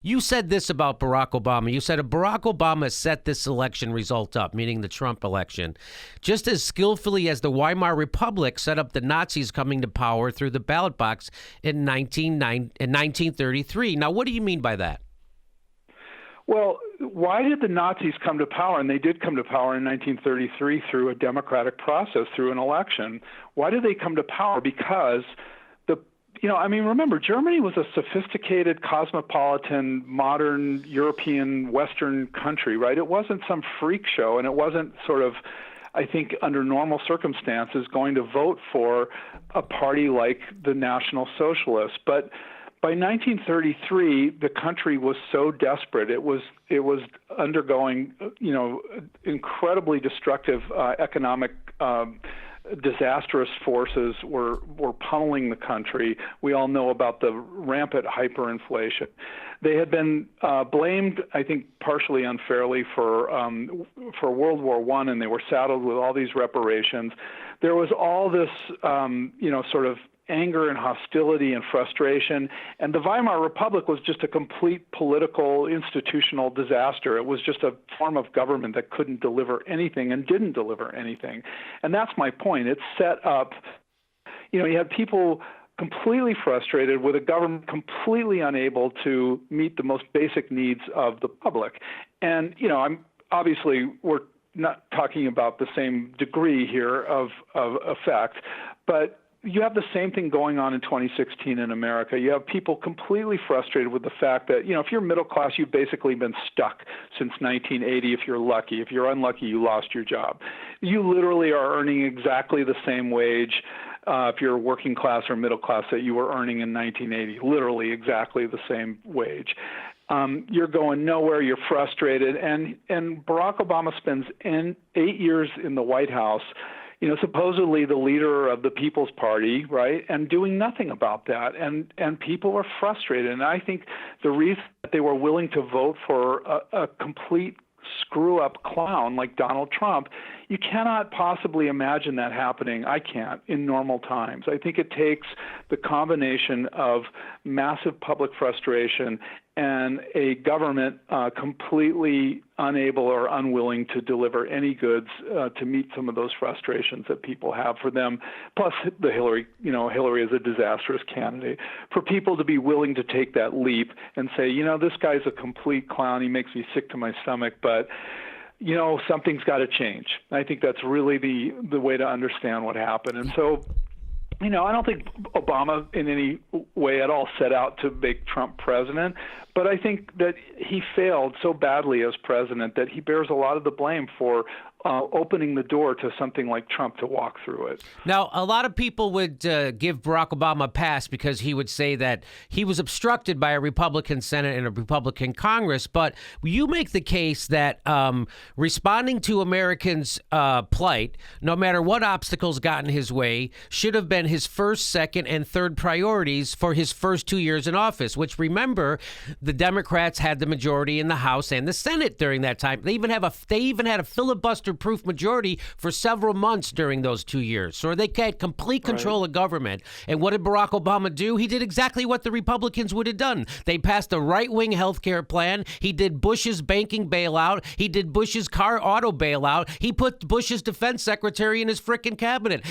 You said this about Barack Obama. You said Barack Obama set this election result up, meaning the Trump election, just as skillfully as the Weimar Republic set up the Nazis coming to power through the ballot box in 1933. Now, what do you mean by that? Well, why did the Nazis come to power? And they did come to power in 1933 through a democratic process, through an election. Why did they come to power? Because remember, Germany was a sophisticated, cosmopolitan, modern, European, Western country, right? It wasn't some freak show, and it wasn't sort of, I think, under normal circumstances, going to vote for a party like the National Socialists. But by 1933, the country was so desperate. It was undergoing, incredibly destructive economic disastrous forces were pummeling the country. We all know about the rampant hyperinflation. They had been blamed, I think, partially unfairly for World War I, and they were saddled with all these reparations. There was all this, sort of anger and hostility and frustration, and the Weimar Republic was just a complete political, institutional disaster. It was just a form of government that couldn't deliver anything and didn't deliver anything. And that's my point. It's set up, you had people completely frustrated with a government completely unable to meet the most basic needs of the public. And, we're not talking about the same degree here of effect, but you have the same thing going on in 2016 in America. You have people completely frustrated with the fact that, if you're middle class, you've basically been stuck since 1980 if you're lucky. If you're unlucky, you lost your job. You literally are earning exactly the same wage if you're working class or middle class that you were earning in 1980, literally exactly the same wage. You're going nowhere. You're frustrated. And Barack Obama spends 8 years in the White House, supposedly the leader of the People's Party, right, and doing nothing about that. And people are frustrated. And I think the reason that they were willing to vote for a complete screw-up clown like Donald Trump, you cannot possibly imagine that happening. I can't in normal times. I think it takes the combination of massive public frustration and a government completely unable or unwilling to deliver any goods to meet some of those frustrations that people have for them. Plus, Hillary is a disastrous candidate. For people to be willing to take that leap and say, this guy's a complete clown. He makes me sick to my stomach, but something's got to change. I think that's really the way to understand what happened. And so, I don't think Obama in any way at all set out to make Trump president, but I think that he failed so badly as president that he bears a lot of the blame for opening the door to something like Trump to walk through it. Now, a lot of people would give Barack Obama a pass because he would say that he was obstructed by a Republican Senate and a Republican Congress. But you make the case that responding to Americans' plight, no matter what obstacles got in his way, should have been his first, second, and third priorities for his first 2 years in office, which, remember, the Democrats had the majority in the House and the Senate during that time. They even had a filibuster-proof majority for several months during those 2 years. So they had complete control of government. And what did Barack Obama do? He did exactly what the Republicans would have done. They passed a right-wing health care plan. He did Bush's banking bailout. He did Bush's car auto bailout. He put Bush's defense secretary in his frickin' cabinet.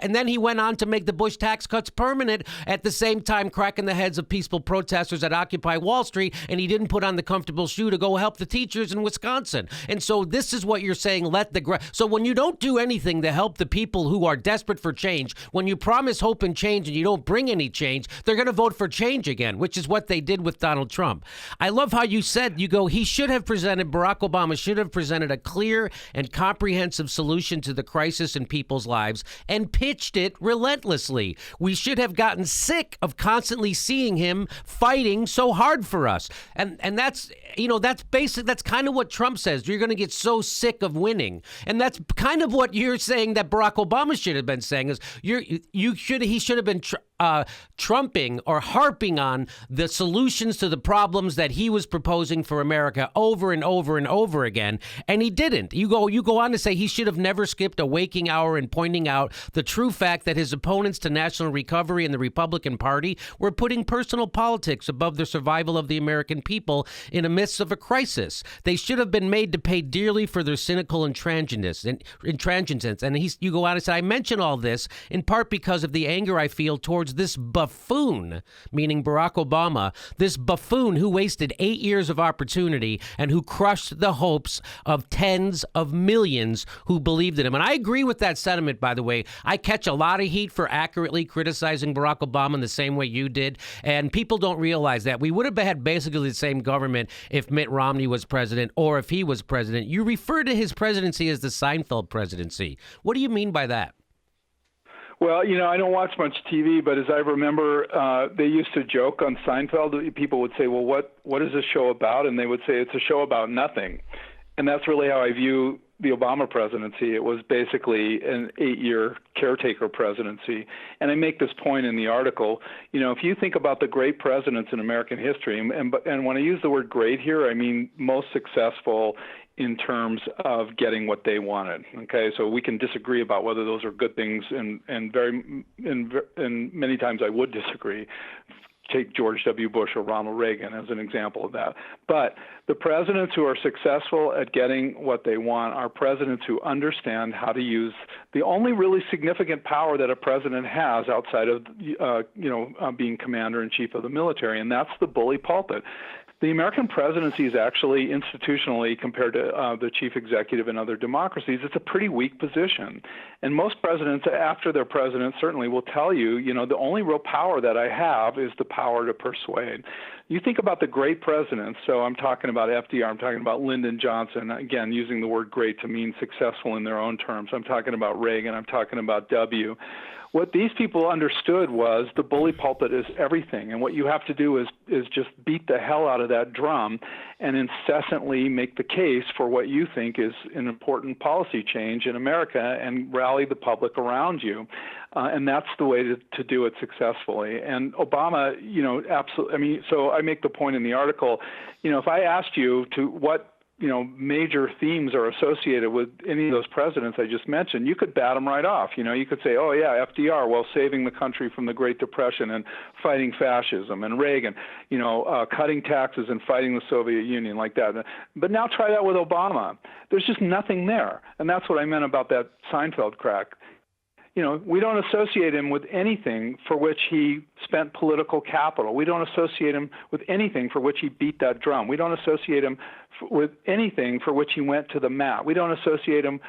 And then he went on to make the Bush tax cuts permanent, at the same time cracking the heads of peaceful protesters at Occupy Wall Street, and he didn't put on the comfortable shoe to go help the teachers in Wisconsin. And so this is what you're saying, so when you don't do anything to help the people who are desperate for change, when you promise hope and change and you don't bring any change, they're going to vote for change again, which is what they did with Donald Trump. I love how you said, Barack Obama should have presented a clear and comprehensive solution to the crisis in people's lives and pitched it relentlessly. We should have gotten sick of constantly seeing him fighting so hard for us. And that's kind of what Trump says. You're going to get so sick of winning. And that's kind of what you're saying that Barack Obama should have been saying is he should have been trumping or harping on the solutions to the problems that he was proposing for America over and over and over again, and he didn't. You go on to say he should have never skipped a waking hour in pointing out the true fact that his opponents to national recovery in the Republican Party were putting personal politics above the survival of the American people in the midst of a crisis. They should have been made to pay dearly for their cynical intransigence. And you go on and say, I mention all this in part because of the anger I feel towards this buffoon, meaning Barack Obama, this buffoon who wasted 8 years of opportunity and who crushed the hopes of tens of millions who believed in him. And I agree with that sentiment, by the way. I catch a lot of heat for accurately criticizing Barack Obama in the same way you did, and people don't realize that. We would have had basically the same government if Mitt Romney was president or if he was president. You refer to his presidency as the Seinfeld presidency. What do you mean by that? Well, I don't watch much TV, but as I remember, they used to joke on Seinfeld. People would say, well, what is this show about? And they would say, it's a show about nothing. And that's really how I view the Obama presidency. It was basically an 8-year caretaker presidency. And I make this point in the article. If you think about the great presidents in American history, and when I use the word great here, I mean most successful in terms of getting what they wanted. Okay, so we can disagree about whether those are good things, and many times I would disagree. Take George W. Bush or Ronald Reagan as an example of that. But the presidents who are successful at getting what they want are presidents who understand how to use the only really significant power that a president has outside of, being commander-in-chief of the military, and that's the bully pulpit. The American presidency is actually institutionally, compared to the chief executive in other democracies, it's a pretty weak position. And most presidents, after they're president, certainly will tell you, the only real power that I have is the power to persuade. You think about the great presidents, so I'm talking about FDR, I'm talking about Lyndon Johnson, again, using the word great to mean successful in their own terms. I'm talking about Reagan, I'm talking about W. What these people understood was the bully pulpit is everything, and what you have to do is just beat the hell out of that drum and incessantly make the case for what you think is an important policy change in America and rally the public around you. And that's the way to do it successfully. And Obama, absolutely. I mean, so I make the point in the article, if I asked you to what major themes are associated with any of those presidents I just mentioned, you could bat them right off. You could say, oh, yeah, FDR, well, saving the country from the Great Depression and fighting fascism, and Reagan, cutting taxes and fighting the Soviet Union, like that. But now try that with Obama. There's just nothing there. And that's what I meant about that Seinfeld crack. We don't associate him with anything for which he spent political capital. We don't associate him with anything for which he beat that drum. We don't associate him with anything for which he went to the mat. We don't associate him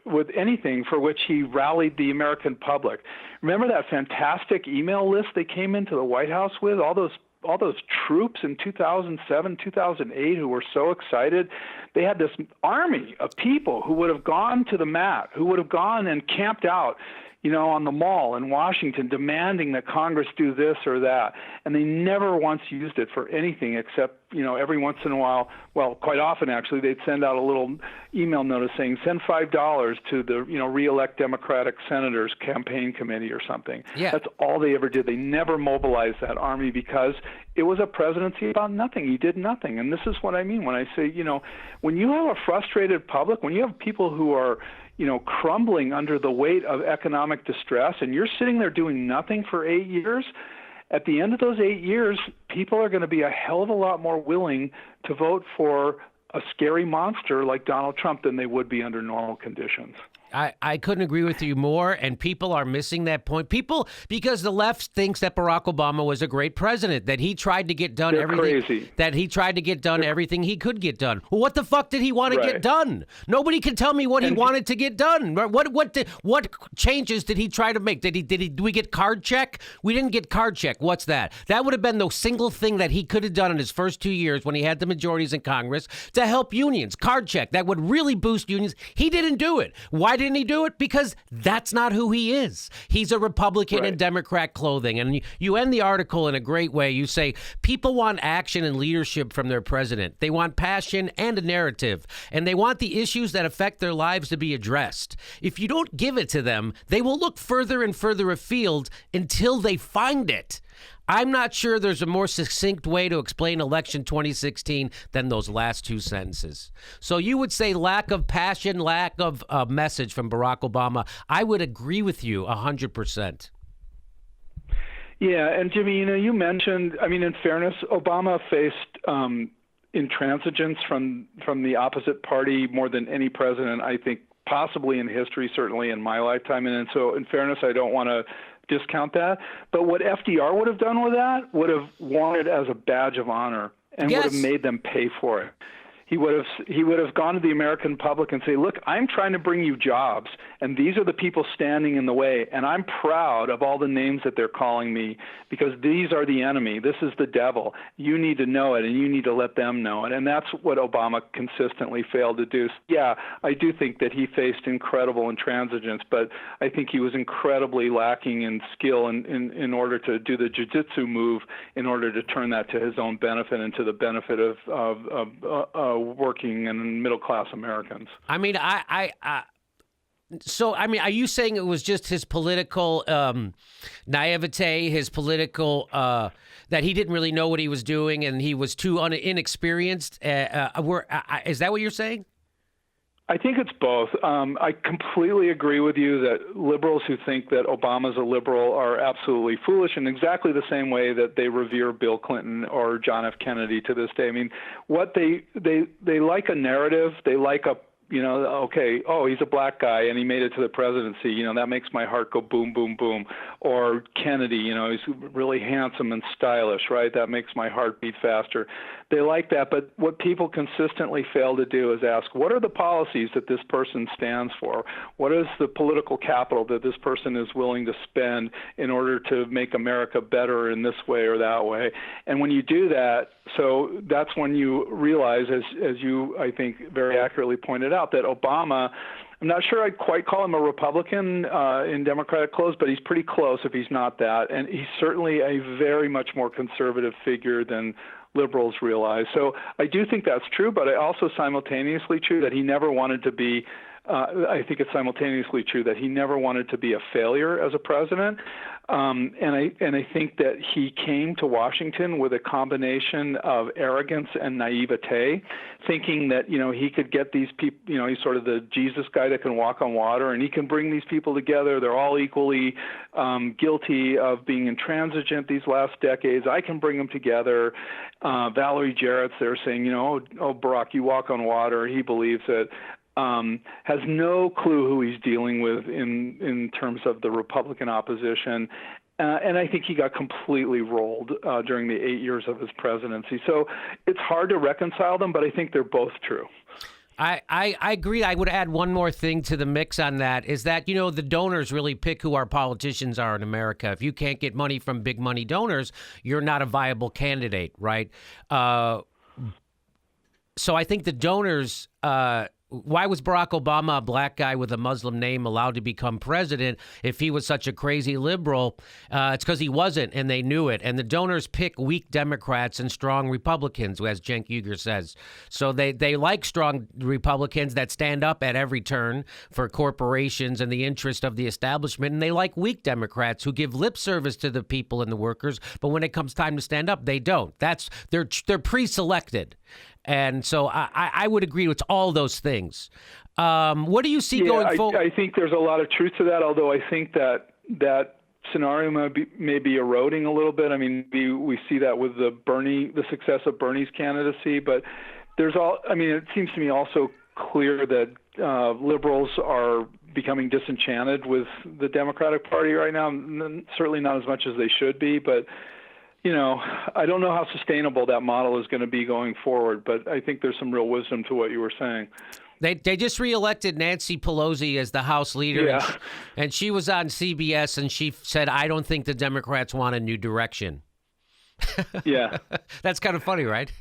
with anything for which he rallied the American public. Remember that fantastic email list they came into the White House with, all those troops in 2007, 2008 who were so excited? They had this army of people who would have gone to the mat, who would have gone and camped out, on the mall in Washington, demanding that Congress do this or that. And they never once used it for anything except, every once in a while, well, quite often actually, they'd send out a little email notice saying, send $5 to the, re-elect Democratic senators campaign committee or something. Yeah. That's all they ever did. They never mobilized that army because it was a presidency about nothing. He did nothing. And this is what I mean when I say, when you have a frustrated public, when you have people who are, crumbling under the weight of economic distress, and you're sitting there doing nothing for 8 years, at the end of those 8 years, people are going to be a hell of a lot more willing to vote for a scary monster like Donald Trump than they would be under normal conditions. I couldn't agree with you more, and people are missing that point. Because the left thinks that Barack Obama was a great president, that he tried to get done everything he could get done. Well, what the fuck did he want to get done? Nobody can tell me what he wanted to get done. What changes did he try to make? Did we get card check? We didn't get card check. What's that? That would have been the single thing that he could have done in his first 2 years when he had the majorities in Congress to help unions. Card check. That would really boost unions. He didn't do it. Why didn't he do it? Because that's not who he is. He's a Republican in Democrat clothing. And you end the article in a great way. You say, people want action and leadership from their president. They want passion and a narrative. And they want the issues that affect their lives to be addressed. If you don't give it to them, they will look further and further afield until they find it. I'm not sure there's a more succinct way to explain election 2016 than those last two sentences. So you would say lack of passion, lack of message from Barack Obama. I would agree with you 100%. Yeah, and Jimmy, you mentioned, in fairness, Obama faced intransigence from the opposite party more than any president, I think, possibly in history, certainly in my lifetime. And so in fairness, I don't want to discount that. But what FDR would have done with that would have worn it as a badge of honor and would have made them pay for it. He would have gone to the American public and say, look, I'm trying to bring you jobs, and these are the people standing in the way, and I'm proud of all the names that they're calling me because these are the enemy. This is the devil. You need to know it, and you need to let them know it. And that's what Obama consistently failed to do. Yeah, I do think that he faced incredible intransigence, but I think he was incredibly lacking in skill in order to do the jiu-jitsu move in order to turn that to his own benefit and to the benefit of working and middle-class Americans. So, are you saying it was just his political naivete, his political, that he didn't really know what he was doing and he was too inexperienced? Is that what you're saying? I think it's both. I completely agree with you that liberals who think that Obama's a liberal are absolutely foolish in exactly the same way that they revere Bill Clinton or John F. Kennedy to this day. What they like a narrative. They like a he's a black guy and he made it to the presidency. That makes my heart go boom, boom, boom. Or Kennedy, he's really handsome and stylish, right? That makes my heart beat faster. They like that, but what people consistently fail to do is ask, what are the policies that this person stands for? What is the political capital that this person is willing to spend in order to make America better in this way or that way? And when you do that, so that's when you realize, as you, I think, very accurately pointed out, that Obama, I'm not sure I'd quite call him a Republican in Democratic clothes, but he's pretty close if he's not that. And he's certainly a very much more conservative figure than liberals realize. So I do think that's true, but I also simultaneously true that he never wanted to be I think it's simultaneously true that he never wanted to be a failure as a president. And I think that he came to Washington with a combination of arrogance and naivete, thinking that, he could get these people, he's sort of the Jesus guy that can walk on water and he can bring these people together. They're all equally guilty of being intransigent these last decades. I can bring them together. Valerie Jarrett's there saying, Barack, you walk on water. He believes it. Has no clue who he's dealing with in terms of the Republican opposition. And I think he got completely rolled during the 8 years of his presidency. So it's hard to reconcile them, but I think they're both true. I agree. I would add one more thing to the mix on that is that, the donors really pick who our politicians are in America. If you can't get money from big money donors, you're not a viable candidate, right? So I think the donors... why was Barack Obama, a black guy with a Muslim name, allowed to become president if he was such a crazy liberal? It's because he wasn't, and they knew it. And the donors pick weak Democrats and strong Republicans, as Cenk Uygur says. So they like strong Republicans that stand up at every turn for corporations and the interest of the establishment. And they like weak Democrats who give lip service to the people and the workers. But when it comes time to stand up, they don't. They're pre-selected. And so I would agree with all those things. What do you see going forward? I think there's a lot of truth to that, although I think that scenario may be eroding a little bit. We see that with the success of Bernie's candidacy, but it seems to me also clear that liberals are becoming disenchanted with the Democratic Party right now, certainly not as much as they should be, but I don't know how sustainable that model is going to be going forward, but I think there's some real wisdom to what you were saying. They just reelected Nancy Pelosi as the House leader, and she was on CBS, and she said, I don't think the Democrats want a new direction. Yeah. That's kind of funny, right?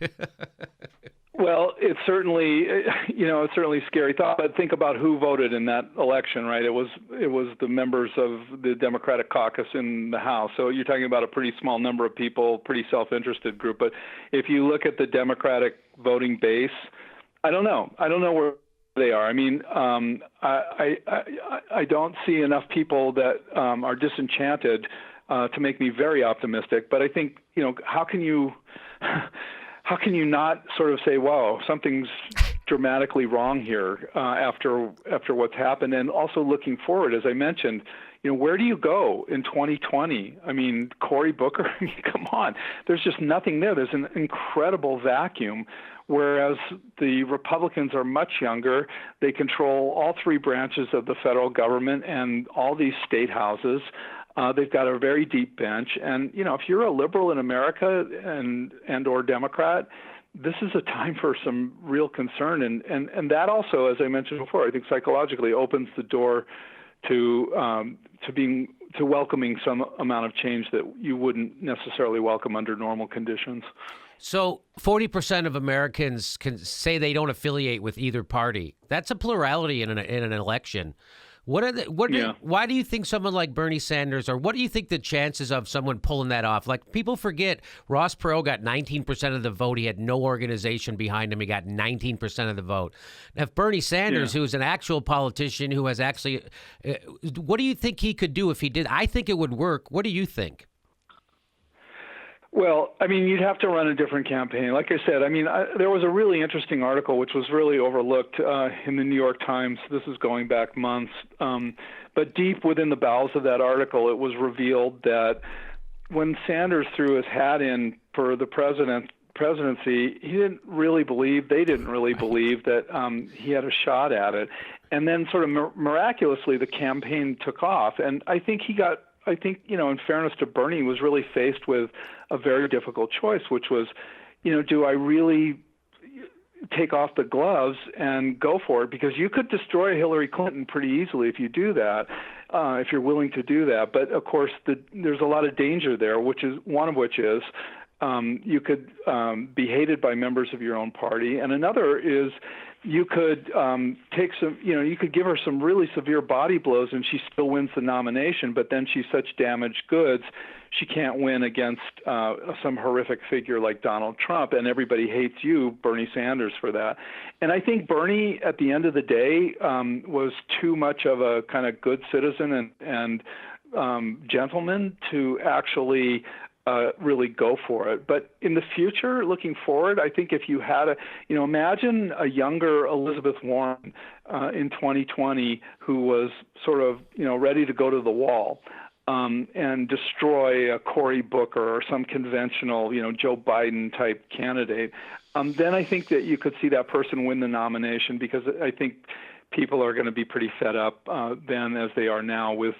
Well, it's certainly, it's certainly a scary thought. But think about who voted in that election, right? It was the members of the Democratic caucus in the House. So you're talking about a pretty small number of people, pretty self-interested group. But if you look at the Democratic voting base, I don't know. I don't know where they are. I mean, I don't see enough people that are disenchanted to make me very optimistic. But I think, how can you not sort of say, "Wow, something's dramatically wrong here" after what's happened? And also looking forward, as I mentioned, where do you go in 2020? I mean, Cory Booker. I mean, come on. There's just nothing there. There's an incredible vacuum. Whereas the Republicans are much younger. They control all three branches of the federal government and all these state houses. They've got a very deep bench. And, if you're a liberal in America and or Democrat, this is a time for some real concern. And that also, as I mentioned before, I think psychologically opens the door to welcoming some amount of change that you wouldn't necessarily welcome under normal conditions. So 40% of Americans can say they don't affiliate with either party. That's a plurality in an election. Why do you think someone like Bernie Sanders, or what do you think the chances of someone pulling that off? Like, people forget Ross Perot got 19% of the vote. He had no organization behind him. He got 19% of the vote. Now, if Bernie Sanders, who's an actual politician who has actually, what do you think he could do if he did? I think it would work. What do you think? Well, I mean, you'd have to run a different campaign. Like I said, I mean, there was a really interesting article which was really overlooked in the New York Times. This is going back months. But deep within the bowels of that article, it was revealed that when Sanders threw his hat in for the presidency, they didn't really believe that he had a shot at it. And then sort of miraculously, the campaign took off. And I think in fairness to Bernie, he was really faced with a very difficult choice, which was, do I really take off the gloves and go for it? Because you could destroy Hillary Clinton pretty easily if you do that, if you're willing to do that. But of course, there's a lot of danger there, one of which is you could be hated by members of your own party, and another is you could you could give her some really severe body blows and she still wins the nomination, but then she's such damaged goods, she can't win against some horrific figure like Donald Trump, and everybody hates you, Bernie Sanders, for that. And I think Bernie, at the end of the day, was too much of a kind of good citizen and gentleman to actually really go for it. But in the future, looking forward, I think if you had imagine a younger Elizabeth Warren in 2020 who was sort of, ready to go to the wall and destroy a Cory Booker or some conventional, Joe Biden type candidate, then I think that you could see that person win the nomination, because I think people are going to be pretty fed up then as they are now with,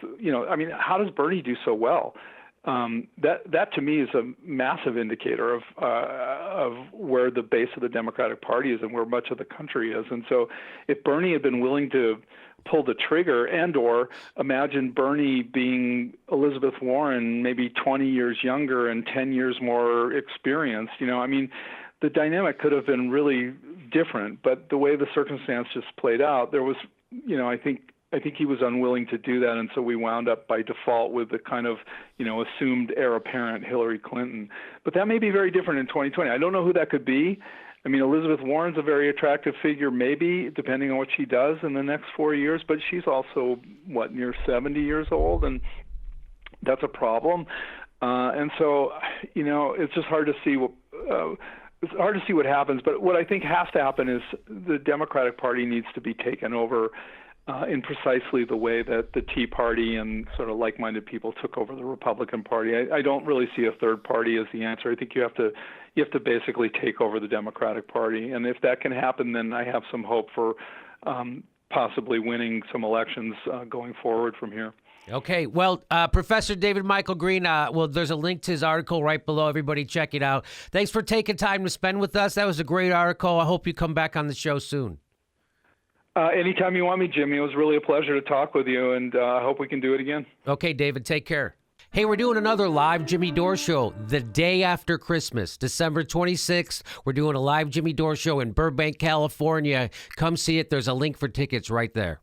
how does Bernie do so well? That to me is a massive indicator of where the base of the Democratic Party is and where much of the country is. And so if Bernie had been willing to pull the trigger, or imagine Bernie being Elizabeth Warren, maybe 20 years younger and 10 years more experienced, the dynamic could have been really different. But the way the circumstance just played out, there was, I think he was unwilling to do that, and so we wound up by default with the kind of, assumed heir apparent Hillary Clinton. But that may be very different in 2020. I don't know who that could be. I mean, Elizabeth Warren's a very attractive figure, maybe, depending on what she does in the next 4 years, but she's also, near 70 years old, and that's a problem. And so, it's just hard to see what happens. But what I think has to happen is the Democratic Party needs to be taken over in precisely the way that the Tea Party and sort of like-minded people took over the Republican Party. I don't really see a third party as the answer. I think you have to basically take over the Democratic Party, and if that can happen, then I have some hope for possibly winning some elections going forward from here. Okay, well, Professor David Michael Green, there's a link to his article right below. Everybody check it out. Thanks for taking time to spend with us. That was a great article. I hope you come back on the show soon. Anytime you want me, Jimmy. It was really a pleasure to talk with you, and I hope we can do it again. Okay, David, take care. Hey, we're doing another live Jimmy Dore show the day after Christmas, December 26th. We're doing a live Jimmy Dore show in Burbank, California. Come see it. There's a link for tickets right there.